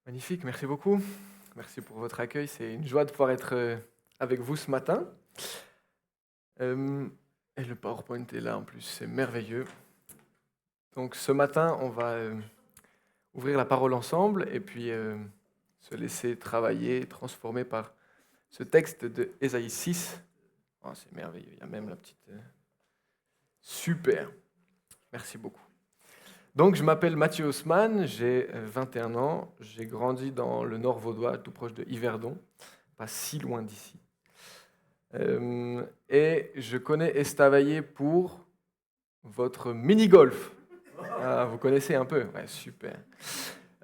Magnifique, merci beaucoup. Merci pour votre accueil. C'est une joie de pouvoir être avec vous ce matin. Et le PowerPoint est là en plus, c'est merveilleux. Donc ce matin, on va ouvrir la parole ensemble et puis se laisser travailler, transformer par ce texte de Ésaïe 6. Oh, c'est merveilleux, il y a même la petite... Super, merci beaucoup. Donc, je m'appelle Mathieu Haussmann, j'ai 21 ans, j'ai grandi dans le nord vaudois, tout proche de Yverdon, pas si loin d'ici. Et je connais Estavayer pour votre mini-golf. Ah, vous connaissez un peu? Ouais, super.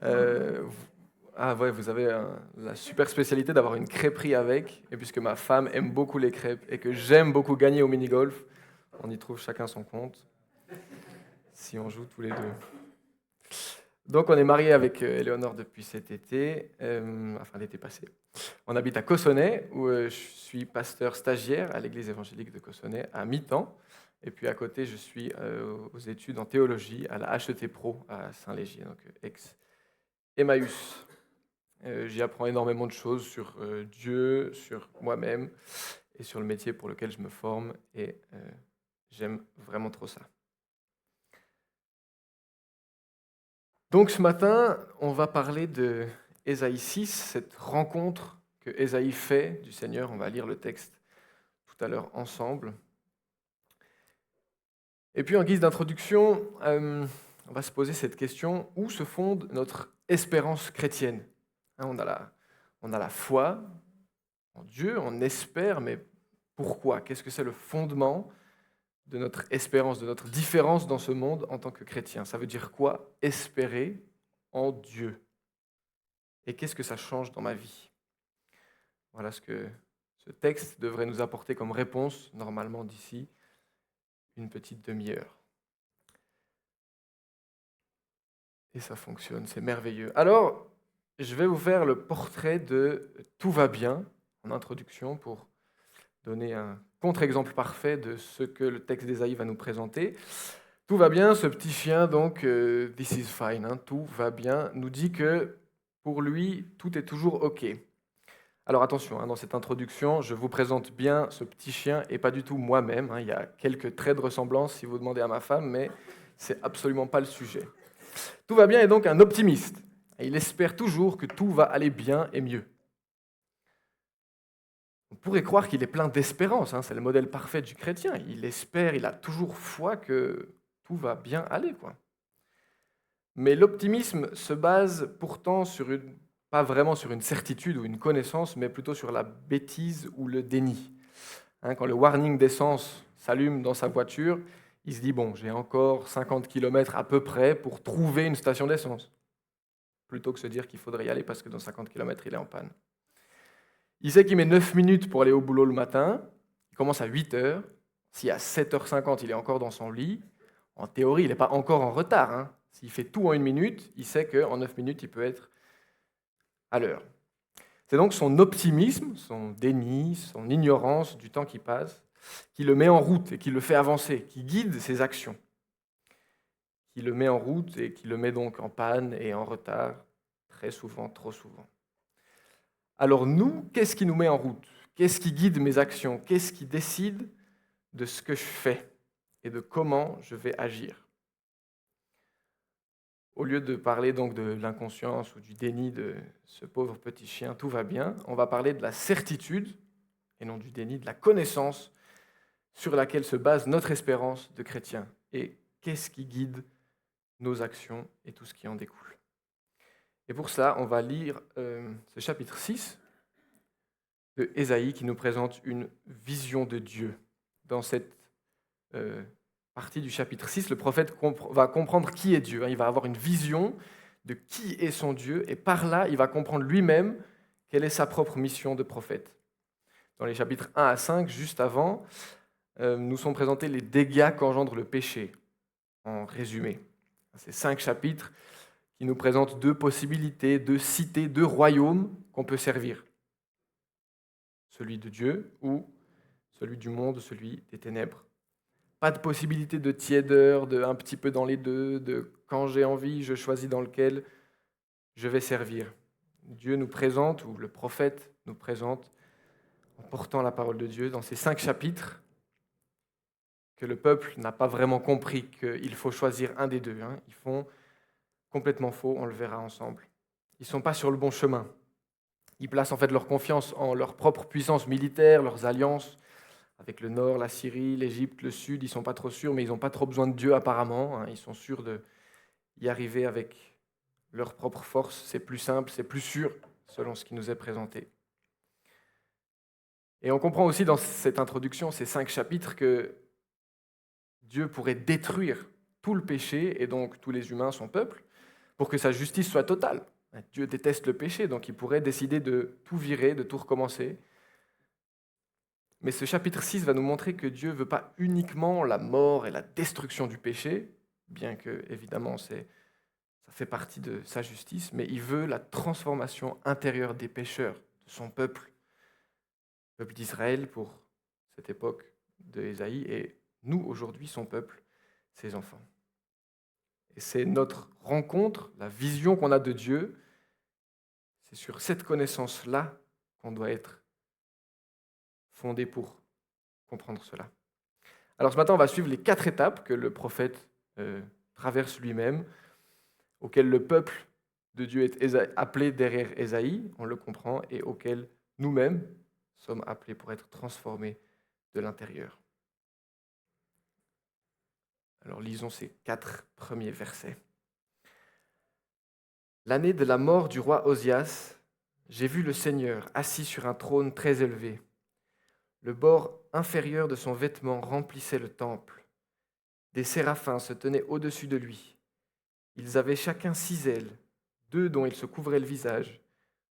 Vous avez la super spécialité d'avoir une crêperie avec, et puisque ma femme aime beaucoup les crêpes et que j'aime beaucoup gagner au mini-golf, on y trouve chacun son compte, si on joue tous les deux. Donc, on est mariés avec Éléonore depuis cet été, l'été passé. On habite à Cossonay, où je suis pasteur stagiaire à l'église évangélique de Cossonay à mi-temps. Et puis à côté, je suis aux études en théologie à la HET Pro à Saint-Légier, donc ex-Emmaüs. J'y apprends énormément de choses sur Dieu, sur moi-même et sur le métier pour lequel je me forme. Et j'aime vraiment trop ça. Donc ce matin, on va parler de Ésaïe 6, cette rencontre que Ésaïe fait du Seigneur. On va lire le texte tout à l'heure ensemble. Et puis en guise d'introduction, on va se poser cette question: où se fonde notre espérance chrétienne? On a la foi en Dieu, on espère, mais pourquoi? Qu'est-ce que c'est le fondement de notre espérance, de notre différence dans ce monde en tant que chrétien? Ça veut dire quoi, espérer en Dieu? Et qu'est-ce que ça change dans ma vie? Voilà ce que ce texte devrait nous apporter comme réponse, normalement d'ici une petite demi-heure. Et ça fonctionne, c'est merveilleux. Alors, je vais vous faire le portrait de « Tout va bien » en introduction pour donner un contre-exemple parfait de ce que le texte d'Ésaïe va nous présenter. Tout va bien, ce petit chien, donc, this is fine, tout va bien, nous dit que pour lui, tout est toujours OK. Alors attention, dans cette introduction, je vous présente bien ce petit chien et pas du tout moi-même. Il y a quelques traits de ressemblance si vous demandez à ma femme, mais c'est absolument pas le sujet. Tout va bien est donc un optimiste. Et il espère toujours que tout va aller bien et mieux. On pourrait croire qu'il est plein d'espérance, c'est le modèle parfait du chrétien. Il espère, il a toujours foi que tout va bien aller, quoi. Mais l'optimisme se base pourtant pas vraiment sur une certitude ou une connaissance, mais plutôt sur la bêtise ou le déni. Quand le warning d'essence s'allume dans sa voiture, il se dit, bon, j'ai encore 50 km à peu près pour trouver une station d'essence, plutôt que se dire qu'il faudrait y aller parce que dans 50 km, il est en panne. Il sait qu'il met 9 minutes pour aller au boulot le matin, il commence à 8 heures, si à 7h50, il est encore dans son lit, en théorie, il n'est pas encore en retard. S'il fait tout en 1 minute, il sait qu'en 9 minutes, il peut être à l'heure. C'est donc son optimisme, son déni, son ignorance du temps qui passe, qui le met en route et qui le fait avancer, qui guide ses actions, qui le met en route et qui le met donc en panne et en retard, très souvent, trop souvent. Alors nous, qu'est-ce qui nous met en route? Qu'est-ce qui guide mes actions? Qu'est-ce qui décide de ce que je fais et de comment je vais agir? Au lieu de parler donc de l'inconscience ou du déni de ce pauvre petit chien, tout va bien, on va parler de la certitude, et non du déni, de la connaissance sur laquelle se base notre espérance de chrétien. Et qu'est-ce qui guide nos actions et tout ce qui en découle. Et pour cela, on va lire ce chapitre 6 de Ésaïe qui nous présente une vision de Dieu. Dans cette partie du chapitre 6, le prophète va comprendre qui est Dieu. Il va avoir une vision de qui est son Dieu, et par là, il va comprendre lui-même quelle est sa propre mission de prophète. Dans les chapitres 1 à 5, juste avant, nous sont présentés les dégâts qu'engendre le péché, en résumé. Ces 5 chapitres qui nous présentent 2 possibilités, 2 cités, 2 royaumes qu'on peut servir. Celui de Dieu ou celui du monde, celui des ténèbres. Pas de possibilité de tiédeur, de un petit peu dans les deux, de quand j'ai envie, je choisis dans lequel je vais servir. Dieu nous présente, ou le prophète nous présente, en portant la parole de Dieu dans ces 5 chapitres, que le peuple n'a pas vraiment compris qu'il faut choisir un des deux. Ils font complètement faux, on le verra ensemble. Ils ne sont pas sur le bon chemin. Ils placent en fait leur confiance en leur propre puissance militaire, leurs alliances avec le nord, la Syrie, l'Égypte, le sud. Ils ne sont pas trop sûrs, mais ils n'ont pas trop besoin de Dieu apparemment. Ils sont sûrs d'y arriver avec leur propre force. C'est plus simple, c'est plus sûr, selon ce qui nous est présenté. Et on comprend aussi dans cette introduction, ces 5 chapitres, que Dieu pourrait détruire tout le péché, et donc tous les humains, son peuple, pour que sa justice soit totale. Dieu déteste le péché, donc il pourrait décider de tout virer, de tout recommencer. Mais ce chapitre 6 va nous montrer que Dieu ne veut pas uniquement la mort et la destruction du péché, bien que, évidemment, ça fait partie de sa justice, mais il veut la transformation intérieure des pécheurs, de son peuple, le peuple d'Israël pour cette époque de Ésaïe, et nous, aujourd'hui, son peuple, ses enfants. Et c'est notre rencontre, la vision qu'on a de Dieu, c'est sur cette connaissance-là qu'on doit être fondé pour comprendre cela. Alors ce matin, on va suivre les 4 étapes que le prophète traverse lui-même, auxquelles le peuple de Dieu est appelé derrière Ésaïe, on le comprend, et auxquelles nous-mêmes sommes appelés pour être transformés de l'intérieur. Alors lisons ces 4 premiers versets. L'année de la mort du roi Osias, j'ai vu le Seigneur assis sur un trône très élevé. Le bord inférieur de son vêtement remplissait le temple. Des séraphins se tenaient au-dessus de lui. Ils avaient chacun 6 ailes, 2 dont ils se couvraient le visage,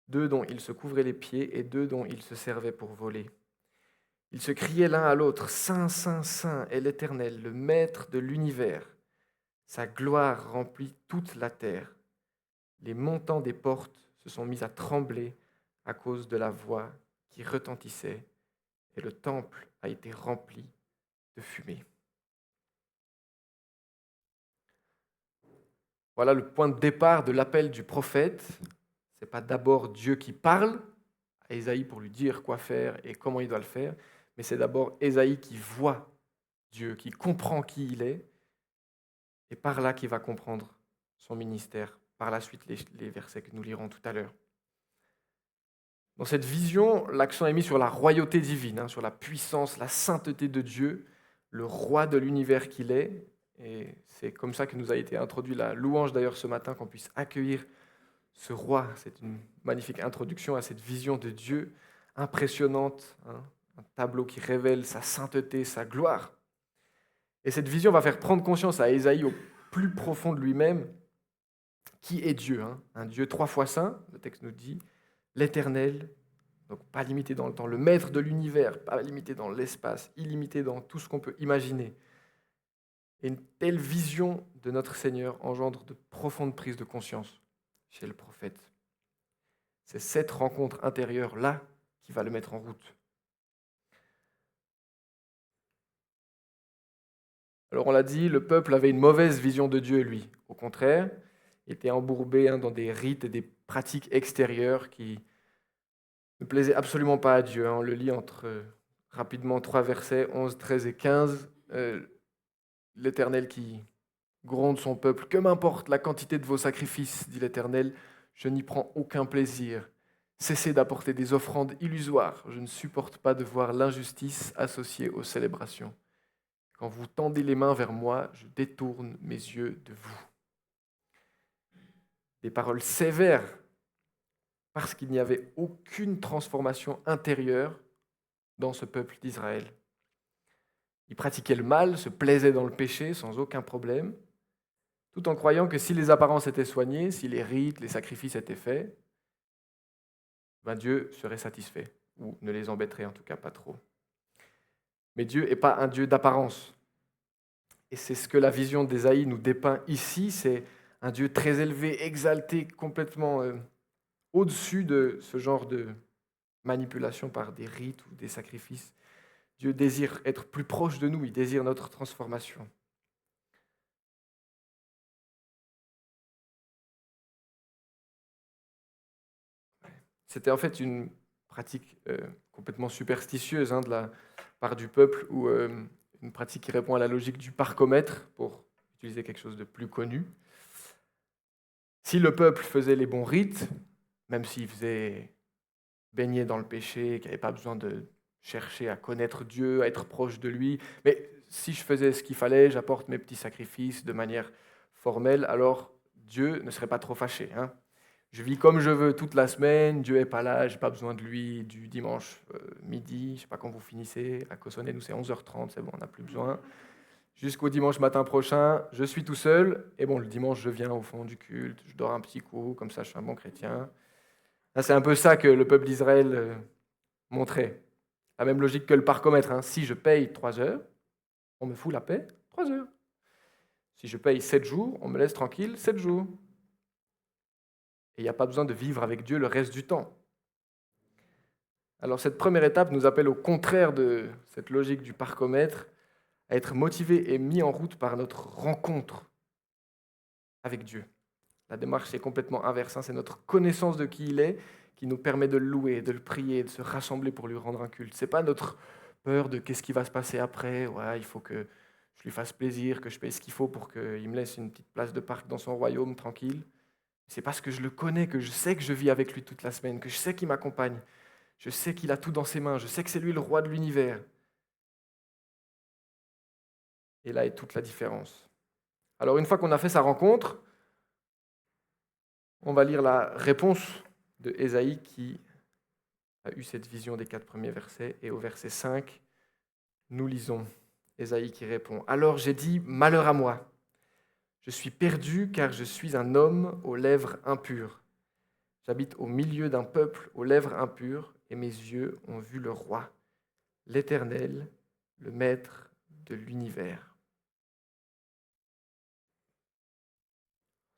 2 dont ils se couvraient les pieds et 2 dont ils se servaient pour voler. Ils se criaient l'un à l'autre, « Saint, Saint, Saint est l'Éternel, le Maître de l'univers. Sa gloire remplit toute la terre. Les montants des portes se sont mis à trembler à cause de la voix qui retentissait, et le temple a été rempli de fumée. » Voilà le point de départ de l'appel du prophète. Ce n'est pas d'abord Dieu qui parle à Ésaïe pour lui dire quoi faire et comment il doit le faire, mais c'est d'abord Ésaïe qui voit Dieu, qui comprend qui il est, et par là qui va comprendre son ministère. Par la suite, les versets que nous lirons tout à l'heure. Dans cette vision, l'accent est mis sur la royauté divine, sur la puissance, la sainteté de Dieu, le roi de l'univers qu'il est. Et c'est comme ça que nous a été introduit la louange d'ailleurs ce matin, qu'on puisse accueillir ce roi. C'est une magnifique introduction à cette vision de Dieu impressionnante, un tableau qui révèle sa sainteté, sa gloire. Et cette vision va faire prendre conscience à Ésaïe au plus profond de lui-même qui est Dieu, un Dieu 3 fois saint, le texte nous dit, l'Éternel, donc pas limité dans le temps, le Maître de l'univers, pas limité dans l'espace, illimité dans tout ce qu'on peut imaginer. Et une telle vision de notre Seigneur engendre de profondes prises de conscience chez le prophète. C'est cette rencontre intérieure-là qui va le mettre en route. Alors on l'a dit, le peuple avait une mauvaise vision de Dieu, lui. Au contraire, il était embourbé dans des rites et des pratiques extérieures qui ne plaisaient absolument pas à Dieu. On le lit entre rapidement 3 versets, 11, 13 et 15. L'Éternel qui gronde son peuple. « Que m'importe la quantité de vos sacrifices, dit l'Éternel, je n'y prends aucun plaisir. Cessez d'apporter des offrandes illusoires. Je ne supporte pas de voir l'injustice associée aux célébrations. Quand vous tendez les mains vers moi, je détourne mes yeux de vous. » Des paroles sévères, parce qu'il n'y avait aucune transformation intérieure dans ce peuple d'Israël. Ils pratiquaient le mal, se plaisaient dans le péché sans aucun problème, tout en croyant que si les apparences étaient soignées, si les rites, les sacrifices étaient faits, Dieu serait satisfait, ou ne les embêterait en tout cas pas trop. Mais Dieu n'est pas un Dieu d'apparence. Et c'est ce que la vision d'Ésaïe nous dépeint ici, c'est un Dieu très élevé, exalté, complètement au-dessus de ce genre de manipulation par des rites ou des sacrifices. Dieu désire être plus proche de nous, il désire notre transformation. C'était en fait une pratique complètement superstitieuse de la part du peuple, ou une pratique qui répond à la logique du parcomètre, pour utiliser quelque chose de plus connu. Si le peuple faisait les bons rites, même s'il faisait baigner dans le péché, qu'il n'avait pas besoin de chercher à connaître Dieu, à être proche de lui, mais si je faisais ce qu'il fallait, j'apporte mes petits sacrifices de manière formelle, alors Dieu ne serait pas trop fâché. Je vis comme je veux toute la semaine, Dieu n'est pas là, je n'ai pas besoin de lui du dimanche midi, je ne sais pas quand vous finissez, à Cossonay, nous c'est 11h30, c'est bon, on n'a plus besoin. Jusqu'au dimanche matin prochain, je suis tout seul, et bon, le dimanche, je viens au fond du culte, je dors un petit coup, comme ça je suis un bon chrétien. Là, c'est un peu ça que le peuple d'Israël montrait. La même logique que le parcomètre. Si je paye 3 heures, on me fout la paix 3 heures. Si je paye 7 jours, on me laisse tranquille 7 jours. Et il n'y a pas besoin de vivre avec Dieu le reste du temps. Alors cette première étape nous appelle au contraire de cette logique du parcomètre, à être motivé et mis en route par notre rencontre avec Dieu. La démarche est complètement inverse. C'est notre connaissance de qui il est qui nous permet de le louer, de le prier, de se rassembler pour lui rendre un culte. Ce n'est pas notre peur de qu'est-ce qui va se passer après. Ouais, il faut que je lui fasse plaisir, que je paye ce qu'il faut pour qu'il me laisse une petite place de parc dans son royaume tranquille. C'est parce que je le connais, que je sais que je vis avec lui toute la semaine, que je sais qu'il m'accompagne. Je sais qu'il a tout dans ses mains. Je sais que c'est lui le roi de l'univers. Et là est toute la différence. Alors une fois qu'on a fait sa rencontre, on va lire la réponse de Ésaïe qui a eu cette vision des 4 premiers versets. Et au verset 5, nous lisons Ésaïe qui répond « Alors j'ai dit, malheur à moi, je suis perdu car je suis un homme aux lèvres impures. J'habite au milieu d'un peuple aux lèvres impures et mes yeux ont vu le roi, l'Éternel, le Maître de l'univers. »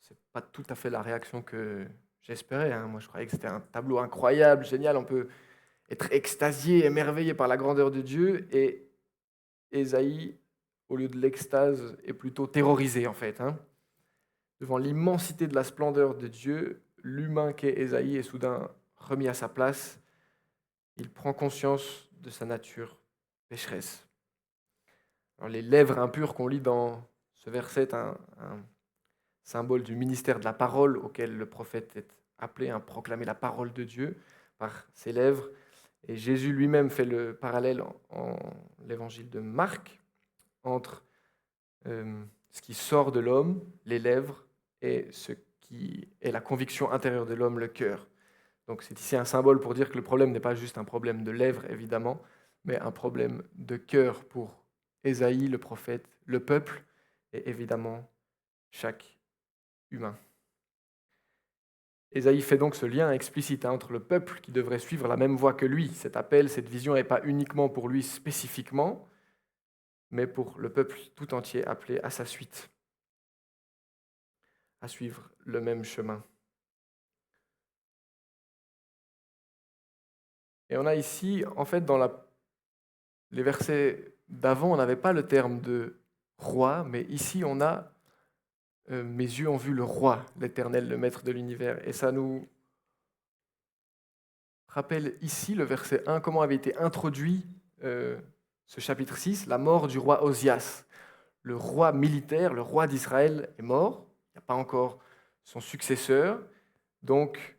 Ce n'est pas tout à fait la réaction que j'espérais. Moi, je croyais que c'était un tableau incroyable, génial. On peut être extasié, émerveillé par la grandeur de Dieu. Et Ésaïe, au lieu de l'extase, est plutôt terrorisé, en fait. Devant l'immensité de la splendeur de Dieu, l'humain qu'est Ésaïe est soudain remis à sa place. Il prend conscience de sa nature pécheresse. Alors, les lèvres impures qu'on lit dans ce verset est un symbole du ministère de la parole auquel le prophète est appelé à proclamer la parole de Dieu par ses lèvres. Et Jésus lui-même fait le parallèle en l'évangile de Marc entre ce qui sort de l'homme, les lèvres, et ce qui est la conviction intérieure de l'homme, le cœur. Donc c'est ici un symbole pour dire que le problème n'est pas juste un problème de lèvres, évidemment, mais un problème de cœur pour Ésaïe, le prophète, le peuple, et évidemment chaque humain. Ésaïe fait donc ce lien explicite entre le peuple qui devrait suivre la même voie que lui. Cet appel, cette vision n'est pas uniquement pour lui spécifiquement, mais pour le peuple tout entier appelé à sa suite, à suivre le même chemin. Et on a ici, en fait, dans les versets d'avant, on n'avait pas le terme de roi, mais ici on a mes yeux ont vu le roi, l'Éternel, le Maître de l'univers. Et ça nous rappelle ici, le verset 1, comment avait été introduit ce chapitre 6, la mort du roi Osias. Le roi militaire, le roi d'Israël est mort, il n'y a pas encore son successeur, donc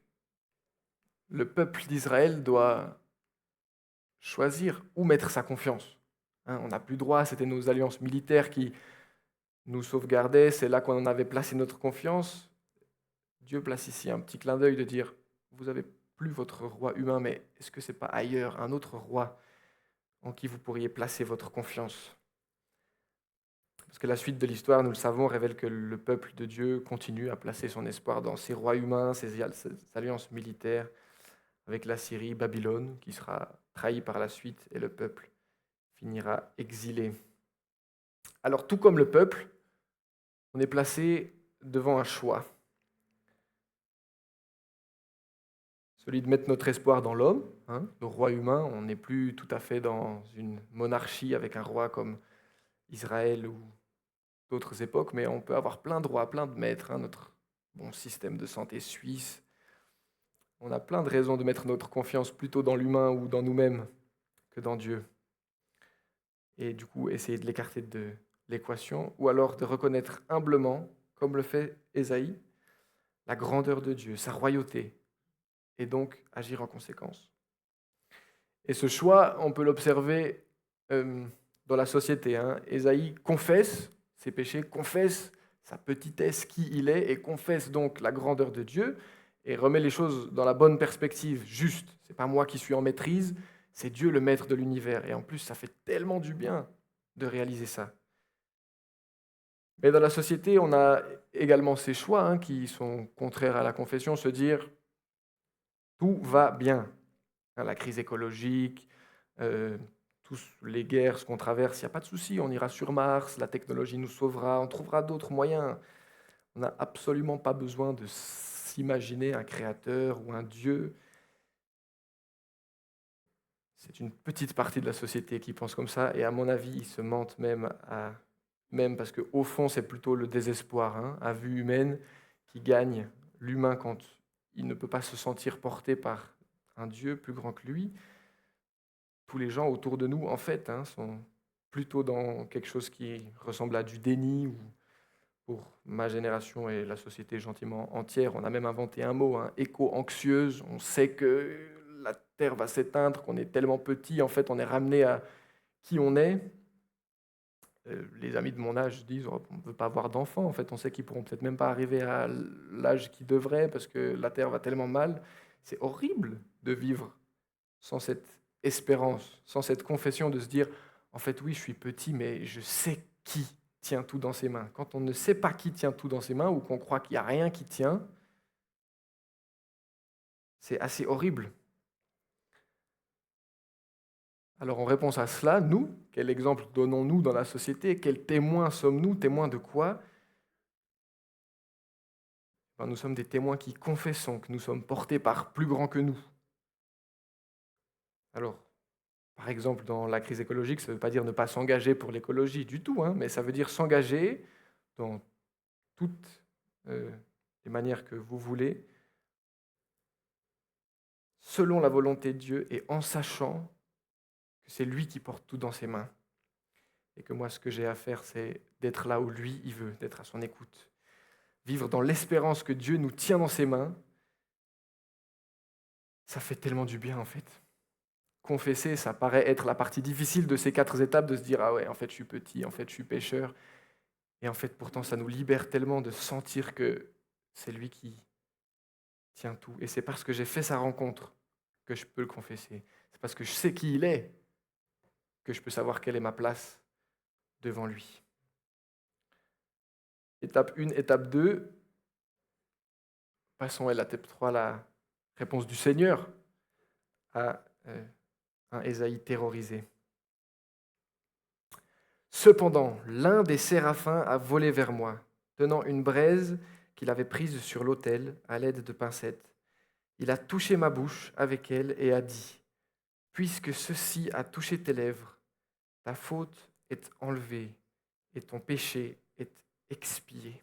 le peuple d'Israël doit choisir où mettre sa confiance. On n'a plus droit, c'était nos alliances militaires qui nous sauvegardaient, c'est là qu'on avait placé notre confiance. Dieu place ici un petit clin d'œil de dire, vous n'avez plus votre roi humain, mais est-ce que ce n'est pas ailleurs un autre roi en qui vous pourriez placer votre confiance? Parce que la suite de l'histoire, nous le savons, révèle que le peuple de Dieu continue à placer son espoir dans ses rois humains, ses alliances militaires, avec la Syrie, Babylone, qui sera trahie par la suite, et le peuple finira exilé. Alors, tout comme le peuple, on est placé devant un choix. celui de mettre notre espoir dans l'homme, hein, le roi humain. On n'est plus tout à fait dans une monarchie avec un roi comme Israël ou d'autres époques, mais on peut avoir plein de rois, plein de maîtres, hein, notre bon système de santé suisse. On a plein de raisons de mettre notre confiance plutôt dans l'humain ou dans nous-mêmes que dans Dieu. Et du coup, essayer de l'écarter de l'équation, ou alors de reconnaître humblement, comme le fait Ésaïe, la grandeur de Dieu, sa royauté, et donc agir en conséquence. Et ce choix, on peut l'observer dans la société. Hein. Ésaïe confesse ses péchés, confesse sa petitesse, qui il est, et confesse donc la grandeur de Dieu, et remet les choses dans la bonne perspective, juste. Ce n'est pas moi qui suis en maîtrise, c'est Dieu le maître de l'univers. Et en plus, ça fait tellement du bien de réaliser ça. Mais dans la société, on a également ces choix hein, qui sont contraires à la confession, se dire tout va bien. Hein, la crise écologique, tous les guerres, ce qu'on traverse, il n'y a pas de souci, on ira sur Mars, la technologie nous sauvera, on trouvera d'autres moyens. On n'a absolument pas besoin de s'imaginer un créateur ou un Dieu. C'est une petite partie de la société qui pense comme ça, et à mon avis, ils se mentent même parce qu'au fond, c'est plutôt le désespoir, hein, à vue humaine, qui gagne l'humain quand il ne peut pas se sentir porté par un Dieu plus grand que lui. Tous les gens autour de nous, en fait, hein, sont plutôt dans quelque chose qui ressemble à du déni, ou pour ma génération et la société gentiment entière, on a même inventé un mot, hein, éco-anxieuse. On sait que la Terre va s'éteindre, qu'on est tellement petit, en fait, on est ramené à qui on est. Les amis de mon âge disent oh, on ne veut pas avoir d'enfants. En fait, on sait qu'ils pourront peut-être même pas arriver à l'âge qu'ils devraient parce que la Terre va tellement mal. C'est horrible de vivre sans cette espérance, sans cette confession de se dire en fait, oui, je suis petit, mais je sais qui tient tout dans ses mains. Quand on ne sait pas qui tient tout dans ses mains ou qu'on croit qu'il n'y a rien qui tient, c'est assez horrible. Alors en réponse à cela, nous, quel exemple donnons-nous dans la société? Quels témoins sommes-nous? Témoins de quoi? Nous sommes des témoins qui confessons que nous sommes portés par plus grand que nous. Alors, par exemple, dans la crise écologique, ça ne veut pas dire ne pas s'engager pour l'écologie du tout, hein, mais ça veut dire s'engager dans toutes les manières que vous voulez, selon la volonté de Dieu et en sachant que c'est lui qui porte tout dans ses mains. Et que moi, ce que j'ai à faire, c'est d'être là où lui, il veut, d'être à son écoute. Vivre dans l'espérance que Dieu nous tient dans ses mains, ça fait tellement du bien en fait. Confesser, ça paraît être la partie difficile de ces 4 étapes, de se dire « Ah ouais, en fait, je suis petit, en fait, je suis pécheur. » Et en fait, pourtant, ça nous libère tellement de sentir que c'est lui qui tient tout. Et c'est parce que j'ai fait sa rencontre que je peux le confesser. C'est parce que je sais qui il est que je peux savoir quelle est ma place devant lui. Étape 1, étape 2. Passons à l'étape 3, la réponse du Seigneur à un Ésaïe terrorisé. Cependant, l'un des séraphins a volé vers moi, tenant une braise qu'il avait prise sur l'autel à l'aide de pincettes. Il a touché ma bouche avec elle et a dit, « Puisque ceci a touché tes lèvres, ta faute est enlevée et ton péché est expié. »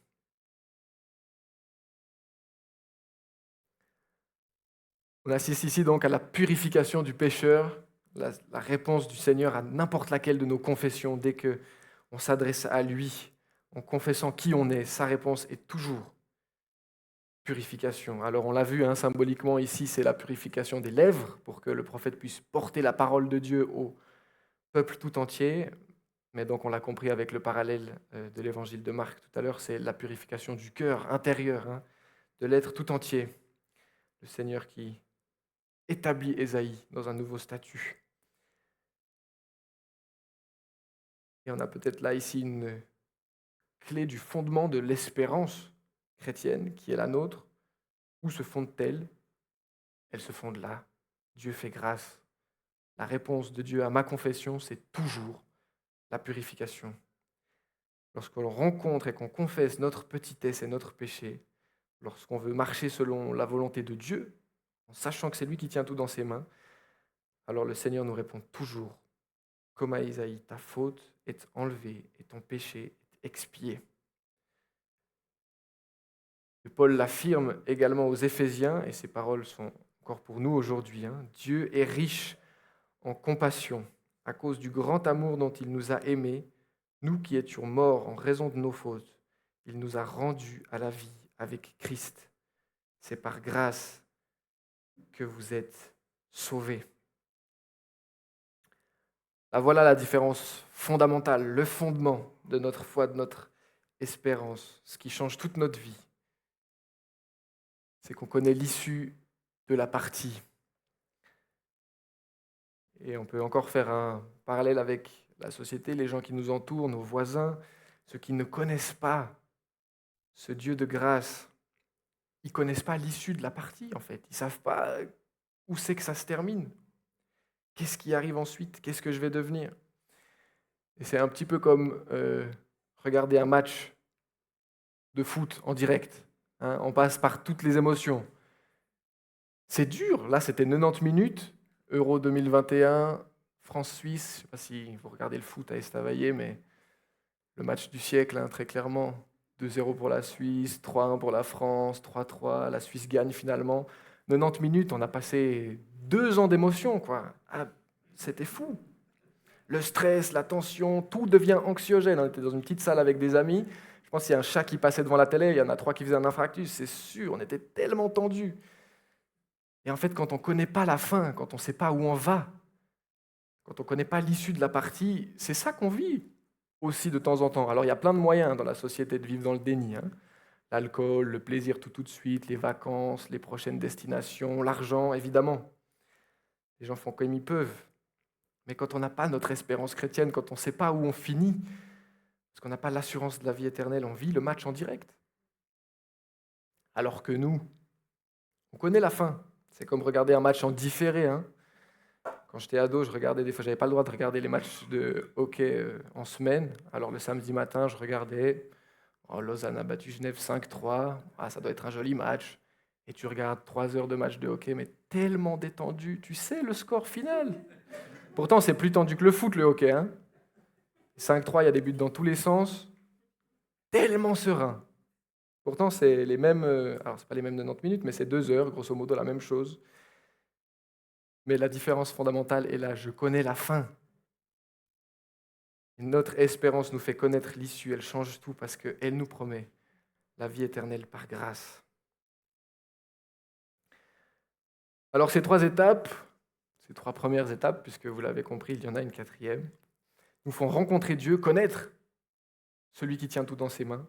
On assiste ici donc à la purification du pécheur, la réponse du Seigneur à n'importe laquelle de nos confessions. Dès qu'on s'adresse à lui en confessant qui on est, sa réponse est toujours purification. Alors on l'a vu hein, symboliquement ici, c'est la purification des lèvres pour que le prophète puisse porter la parole de Dieu au peuple tout entier. Mais donc on l'a compris avec le parallèle de l'évangile de Marc tout à l'heure, c'est la purification du cœur intérieur, hein, de l'être tout entier. Le Seigneur qui établit Ésaïe dans un nouveau statut. Et on a peut-être là ici une clé du fondement de l'espérance chrétienne qui est la nôtre. Où se fonde-t-elle? Elle se fonde là. Dieu fait grâce. La réponse de Dieu à ma confession, c'est toujours la purification. Lorsqu'on rencontre et qu'on confesse notre petitesse et notre péché, lorsqu'on veut marcher selon la volonté de Dieu, en sachant que c'est lui qui tient tout dans ses mains, alors le Seigneur nous répond toujours, comme à Isaïe, ta faute est enlevée et ton péché est expié. Et Paul l'affirme également aux Éphésiens, et ces paroles sont encore pour nous aujourd'hui. Dieu est riche en compassion à cause du grand amour dont il nous a aimés, nous qui étions morts en raison de nos fautes. Il nous a rendus à la vie avec Christ. C'est par grâce que vous êtes sauvés. Là, voilà la différence fondamentale, le fondement de notre foi, de notre espérance, ce qui change toute notre vie. C'est qu'on connaît l'issue de la partie. Et on peut encore faire un parallèle avec la société, les gens qui nous entourent, nos voisins, ceux qui ne connaissent pas ce Dieu de grâce. Ils ne connaissent pas l'issue de la partie, en fait. Ils ne savent pas où c'est que ça se termine. Qu'est-ce qui arrive ensuite? Qu'est-ce que je vais devenir? Et c'est un petit peu comme regarder un match de foot en direct. On passe par toutes les émotions. C'est dur. Là, c'était 90 minutes. Euro 2021, France-Suisse. Je ne sais pas si vous regardez le foot à Estavayer, mais le match du siècle, très clairement. 2-0 pour la Suisse, 3-1 pour la France, 3-3. La Suisse gagne finalement. 90 minutes, on a passé 2 ans d'émotion, quoi. Ah, c'était fou. Le stress, la tension, tout devient anxiogène. On était dans une petite salle avec des amis. Je pense qu'il y a un chat qui passait devant la télé, il y en a 3 qui faisaient un infarctus, c'est sûr. On était tellement tendus. Et en fait, quand on ne connaît pas la fin, quand on ne sait pas où on va, quand on ne connaît pas l'issue de la partie, c'est ça qu'on vit aussi de temps en temps. Alors il y a plein de moyens dans la société de vivre dans le déni. L'alcool, le plaisir tout de suite, les vacances, les prochaines destinations, l'argent, évidemment. Les gens font comme ils peuvent. Mais quand on n'a pas notre espérance chrétienne, quand on ne sait pas où on finit, parce qu'on n'a pas l'assurance de la vie éternelle, on vit le match en direct. Alors que nous, on connaît la fin. C'est comme regarder un match en différé. Quand j'étais ado, je regardais des fois, j'avais pas le droit de regarder les matchs de hockey en semaine. Alors le samedi matin, je regardais. Lausanne a battu Genève 5-3. Ah, ça doit être un joli match. Et tu regardes 3 heures de match de hockey, mais tellement détendu. Tu sais le score final. Pourtant, c'est plus tendu que le foot, le hockey. 5-3, il y a des buts dans tous les sens. Tellement serein. Pourtant, c'est les mêmes. Alors, c'est pas les mêmes 90 minutes, mais c'est 2 heures, grosso modo, la même chose. Mais la différence fondamentale est là. Je connais la fin. Notre espérance nous fait connaître l'issue. Elle change tout parce qu'elle nous promet la vie éternelle par grâce. Alors, ces 3 étapes, ces 3 premières étapes, puisque vous l'avez compris, il y en a une 4e, nous font rencontrer Dieu, connaître celui qui tient tout dans ses mains,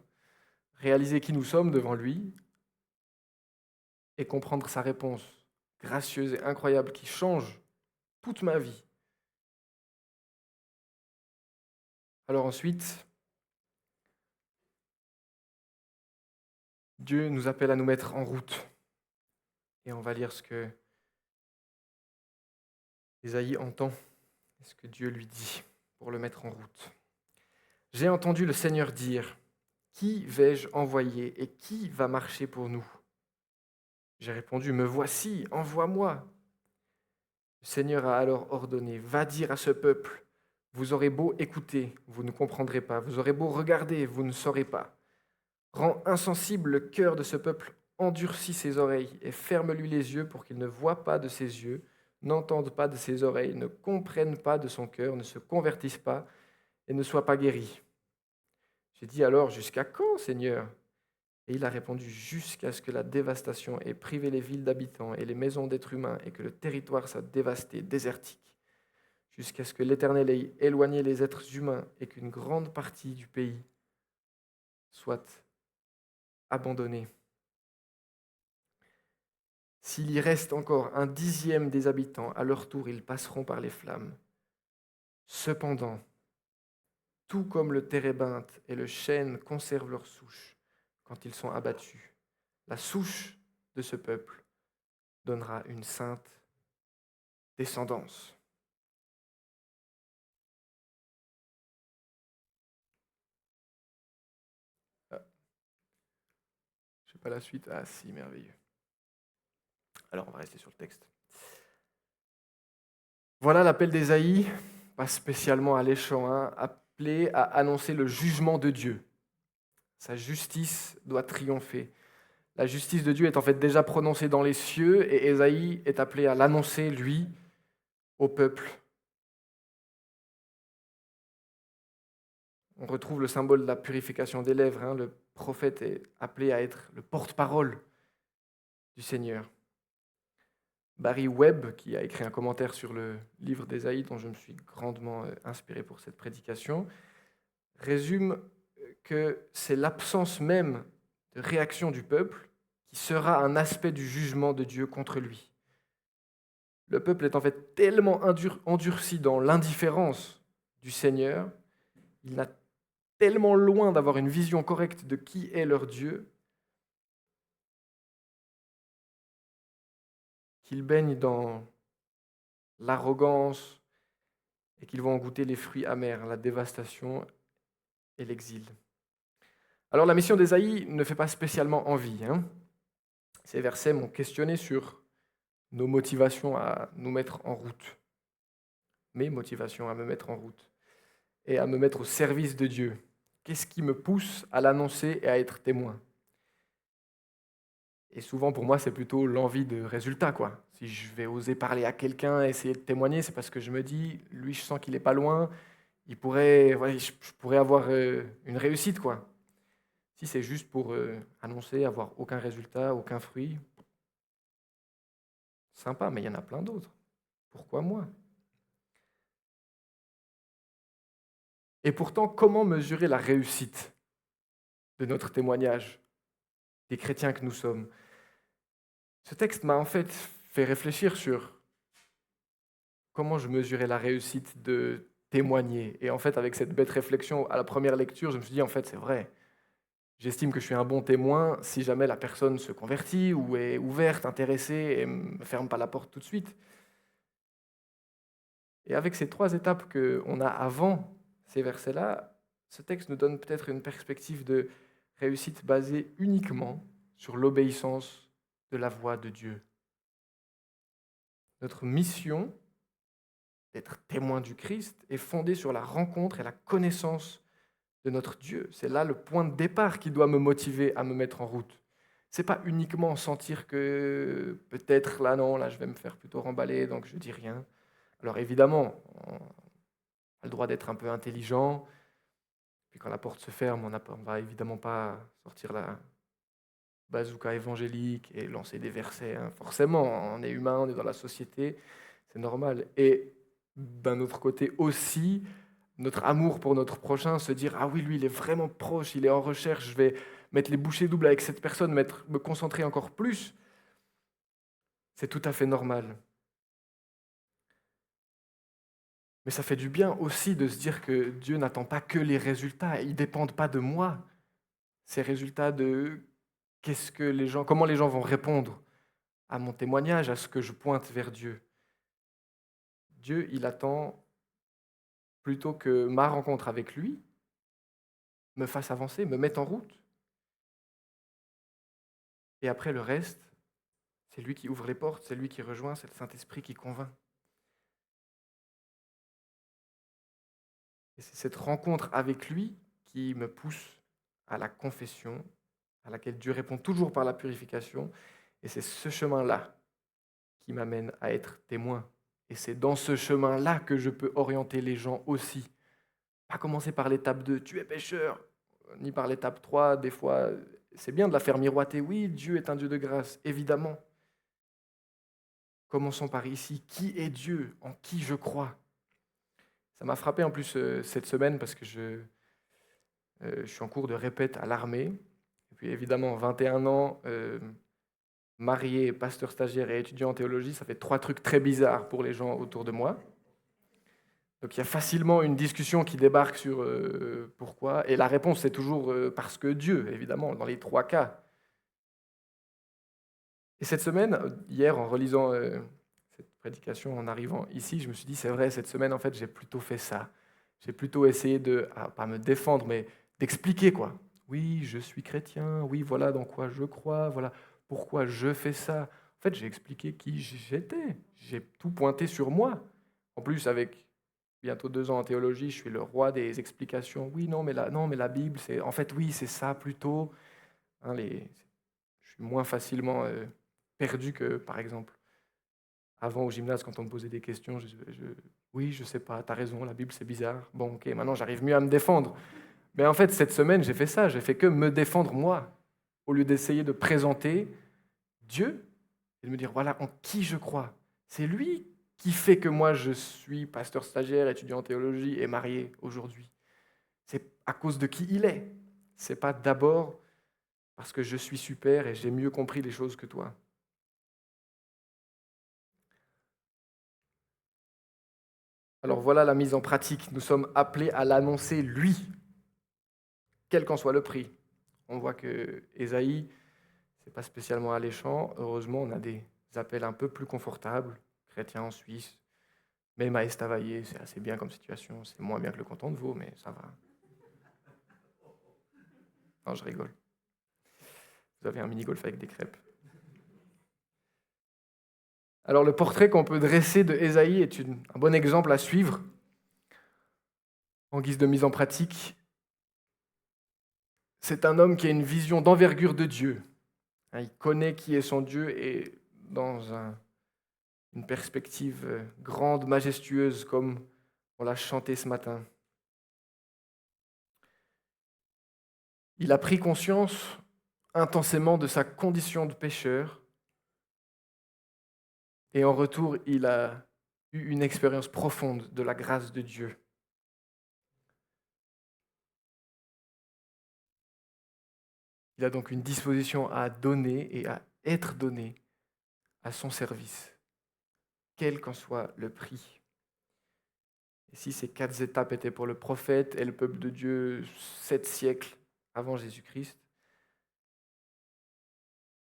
réaliser qui nous sommes devant lui et comprendre sa réponse gracieuse et incroyable qui change toute ma vie. Alors ensuite, Dieu nous appelle à nous mettre en route. Et on va lire ce que Ésaïe entend, et ce que Dieu lui dit pour le mettre en route. J'ai entendu le Seigneur dire, qui vais-je envoyer et qui va marcher pour nous? J'ai répondu, me voici, envoie-moi. Le Seigneur a alors ordonné, va dire à ce peuple, vous aurez beau écouter, vous ne comprendrez pas, vous aurez beau regarder, vous ne saurez pas. Rends insensible le cœur de ce peuple, endurcis ses oreilles et ferme-lui les yeux pour qu'il ne voie pas de ses yeux, n'entende pas de ses oreilles, ne comprenne pas de son cœur, ne se convertisse pas et ne soit pas guéri. J'ai dit alors, jusqu'à quand, Seigneur? Et il a répondu, jusqu'à ce que la dévastation ait privé les villes d'habitants et les maisons d'êtres humains et que le territoire soit dévasté, désertique, jusqu'à ce que l'Éternel ait éloigné les êtres humains et qu'une grande partie du pays soit abandonnée. S'il y reste encore 1/10 des habitants, à leur tour, ils passeront par les flammes. Cependant, tout comme le térébinthe et le chêne conservent leur souche quand ils sont abattus, la souche de ce peuple donnera une sainte descendance. Ah, je ne sais pas la suite. Ah si, merveilleux. Alors, on va rester sur le texte. Voilà l'appel d'Ésaïe, pas spécialement alléchant, hein, appelé à annoncer le jugement de Dieu. Sa justice doit triompher. La justice de Dieu est en fait déjà prononcée dans les cieux et Ésaïe est appelé à l'annoncer, lui, au peuple. On retrouve le symbole de la purification des lèvres, hein. Le prophète est appelé à être le porte-parole du Seigneur. Barry Webb, qui a écrit un commentaire sur le livre d'Ésaïe, dont je me suis grandement inspiré pour cette prédication, résume que c'est l'absence même de réaction du peuple qui sera un aspect du jugement de Dieu contre lui. Le peuple est en fait tellement endurci dans l'indifférence du Seigneur, il n'a tellement loin d'avoir une vision correcte de qui est leur Dieu, qu'ils baignent dans l'arrogance et qu'ils vont en goûter les fruits amers, la dévastation et l'exil. Alors la mission d'Ésaïe ne fait pas spécialement envie, hein. Ces versets m'ont questionné sur nos motivations à nous mettre en route, mes motivations à me mettre en route et à me mettre au service de Dieu. Qu'est-ce qui me pousse à l'annoncer et à être témoin? Et souvent, pour moi, c'est plutôt l'envie de résultat, quoi. Si je vais oser parler à quelqu'un, essayer de témoigner, c'est parce que je me dis, lui, je sens qu'il n'est pas loin, je pourrais avoir une réussite, quoi. Si c'est juste pour annoncer, avoir aucun résultat, aucun fruit, sympa, mais il y en a plein d'autres. Pourquoi moi? Et pourtant, comment mesurer la réussite de notre témoignage, des chrétiens que nous sommes? Ce texte m'a en fait réfléchir sur comment je mesurais la réussite de témoigner. Et en fait, avec cette bête réflexion à la première lecture, je me suis dit, en fait, c'est vrai. J'estime que je suis un bon témoin si jamais la personne se convertit ou est ouverte, intéressée et ne me ferme pas la porte tout de suite. Et avec ces 3 étapes qu'on a avant ces versets-là, ce texte nous donne peut-être une perspective de réussite basée uniquement sur l'obéissance de la voix de Dieu. Notre mission d'être témoin du Christ est fondée sur la rencontre et la connaissance de notre Dieu. C'est là le point de départ qui doit me motiver à me mettre en route. C'est pas uniquement sentir que peut-être là non, là je vais me faire plutôt remballer, donc je dis rien. Alors évidemment, on a le droit d'être un peu intelligent, puis quand la porte se ferme, on ne va évidemment pas sortir la bazooka évangélique et lancer des versets, hein. Forcément, on est humain, on est dans la société, c'est normal. Et d'un autre côté aussi, notre amour pour notre prochain, se dire « Ah oui, lui, il est vraiment proche, il est en recherche, je vais mettre les bouchées doubles avec cette personne, me concentrer encore plus. » C'est tout à fait normal. Mais ça fait du bien aussi de se dire que Dieu n'attend pas que les résultats, ils ne dépendent pas de moi. Ces résultats de comment les gens vont répondre à mon témoignage, à ce que je pointe vers Dieu. Dieu, il attend plutôt que ma rencontre avec lui me fasse avancer, me mette en route. Et après le reste, c'est lui qui ouvre les portes, c'est lui qui rejoint, c'est le Saint-Esprit qui convainc. Et c'est cette rencontre avec lui qui me pousse à la confession, à laquelle Dieu répond toujours par la purification. Et c'est ce chemin-là qui m'amène à être témoin. Et c'est dans ce chemin-là que je peux orienter les gens aussi. Pas commencer par l'étape 2, tu es pécheur, ni par l'étape 3, des fois, c'est bien de la faire miroiter. Oui, Dieu est un Dieu de grâce, évidemment. Commençons par ici. Qui est Dieu? En qui je crois? Ça m'a frappé en plus cette semaine parce que je suis en cours de répète à l'armée. Et puis évidemment, 21 ans, marié, pasteur stagiaire et étudiant en théologie, ça fait 3 trucs très bizarres pour les gens autour de moi. Donc il y a facilement une discussion qui débarque sur pourquoi. Et la réponse, c'est toujours parce que Dieu, évidemment, dans les 3 cas. Et cette semaine, hier, en relisant cette prédication, en arrivant ici, je me suis dit, c'est vrai, cette semaine, en fait, j'ai plutôt fait ça. J'ai plutôt essayé de, pas me défendre, mais d'expliquer, quoi. Oui, je suis chrétien, oui, voilà dans quoi je crois, voilà pourquoi je fais ça. En fait, j'ai expliqué qui j'étais. J'ai tout pointé sur moi. En plus, avec bientôt 2 ans en théologie, je suis le roi des explications. Oui, non, mais la Bible, c'est en fait, oui, c'est ça plutôt. Hein, je suis moins facilement perdu que, par exemple, avant au gymnase, quand on me posait des questions, oui, je sais pas, t'as raison, la Bible, c'est bizarre. Bon, ok, maintenant, j'arrive mieux à me défendre. Mais en fait, cette semaine, j'ai fait ça. J'ai fait que me défendre moi, au lieu d'essayer de présenter Dieu et de me dire, voilà en qui je crois. C'est lui qui fait que moi, je suis pasteur stagiaire, étudiant en théologie et marié aujourd'hui. C'est à cause de qui il est. C'est pas d'abord parce que je suis super et j'ai mieux compris les choses que toi. Alors voilà la mise en pratique. Nous sommes appelés à l'annoncer lui, quel qu'en soit le prix. On voit que Ésaïe, c'est pas spécialement alléchant. Heureusement, on a des appels un peu plus confortables. Chrétien en Suisse, même à Estavayer, c'est assez bien comme situation. C'est moins bien que le canton de Vaud, mais ça va. Non, je rigole. Vous avez un mini-golf avec des crêpes. Alors le portrait qu'on peut dresser de Ésaïe est un bon exemple à suivre en guise de mise en pratique. C'est un homme qui a une vision d'envergure de Dieu. Il connaît qui est son Dieu et dans une perspective grande, majestueuse, comme on l'a chanté ce matin. Il a pris conscience intensément de sa condition de pécheur et en retour, il a eu une expérience profonde de la grâce de Dieu. Il a donc une disposition à donner et à être donné à son service, quel qu'en soit le prix. Et si ces 4 étapes étaient pour le prophète et le peuple de Dieu 7 siècles avant Jésus-Christ,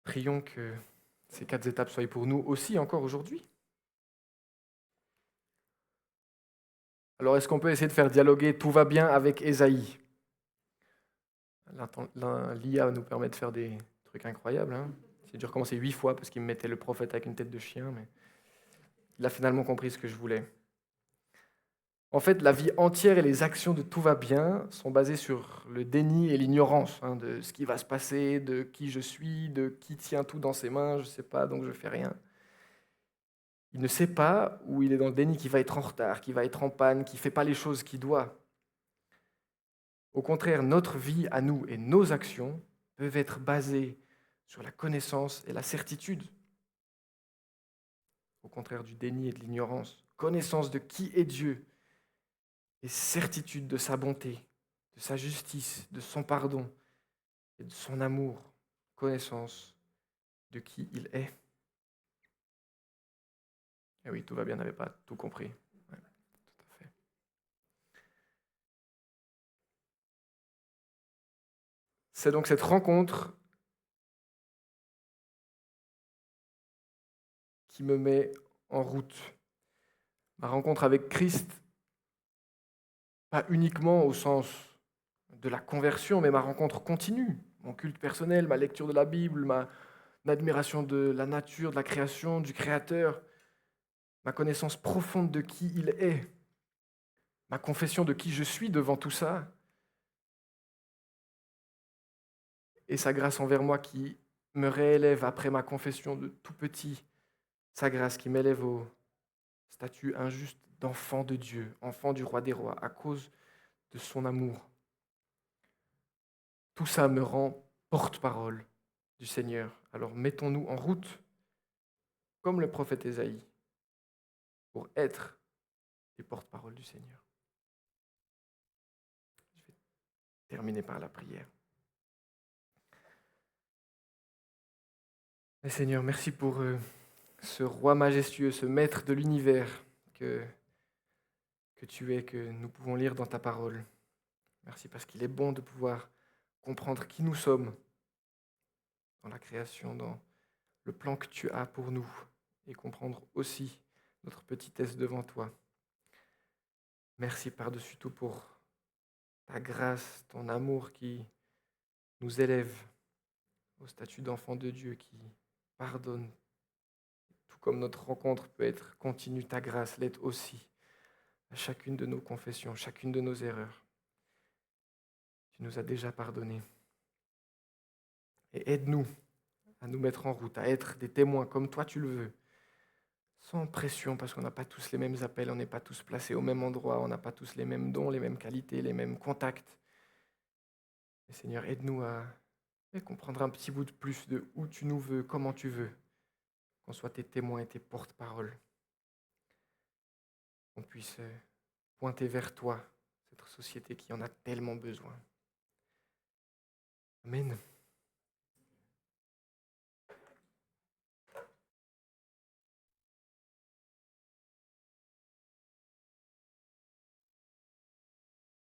prions que ces 4 étapes soient pour nous aussi encore aujourd'hui. Alors est-ce qu'on peut essayer de faire dialoguer tout va bien avec Ésaïe? L'IA nous permet de faire des trucs incroyables. Hein. J'ai dû recommencer 8 fois parce qu'il me mettait le prophète avec une tête de chien, mais il a finalement compris ce que je voulais. En fait, la vie entière et les actions de tout va bien sont basées sur le déni et l'ignorance de ce qui va se passer, de qui je suis, de qui tient tout dans ses mains, je ne sais pas, donc je ne fais rien. Il ne sait pas où il est dans le déni, qui va être en retard, qui va être en panne, qui ne fait pas les choses qu'il doit. Au contraire, notre vie à nous et nos actions peuvent être basées sur la connaissance et la certitude. Au contraire du déni et de l'ignorance. Connaissance de qui est Dieu et certitude de sa bonté, de sa justice, de son pardon et de son amour. Connaissance de qui il est. Et oui, tout va bien, on n'avait pas tout compris. Ouais, tout à fait. C'est donc cette rencontre qui me met en route. Ma rencontre avec Christ, pas uniquement au sens de la conversion, mais ma rencontre continue. Mon culte personnel, ma lecture de la Bible, ma admiration de la nature, de la création, du Créateur, ma connaissance profonde de qui il est, ma confession de qui je suis devant tout ça, et sa grâce envers moi qui me réélève après ma confession de tout petit, sa grâce qui m'élève au statut injuste d'enfant de Dieu, enfant du roi des rois, à cause de son amour. Tout ça me rend porte-parole du Seigneur. Alors mettons-nous en route, comme le prophète Ésaïe, pour être les porte-paroles du Seigneur. Je vais terminer par la prière. Et Seigneur, merci pour ce roi majestueux, ce maître de l'univers que tu es, que nous pouvons lire dans ta parole. Merci parce qu'il est bon de pouvoir comprendre qui nous sommes dans la création, dans le plan que tu as pour nous, et comprendre aussi notre petitesse devant toi. Merci par-dessus tout pour ta grâce, ton amour qui nous élève au statut d'enfant de Dieu, qui pardonne comme notre rencontre peut être continue, ta grâce l'est aussi à chacune de nos confessions, chacune de nos erreurs. Tu nous as déjà pardonné. Et aide-nous à nous mettre en route, à être des témoins comme toi tu le veux, sans pression, parce qu'on n'a pas tous les mêmes appels, on n'est pas tous placés au même endroit, on n'a pas tous les mêmes dons, les mêmes qualités, les mêmes contacts. Mais Seigneur, aide-nous à comprendre un petit bout de plus de où tu nous veux, comment tu veux, qu'on soit tes témoins et tes porte-paroles, qu'on puisse pointer vers toi, cette société qui en a tellement besoin. Amen.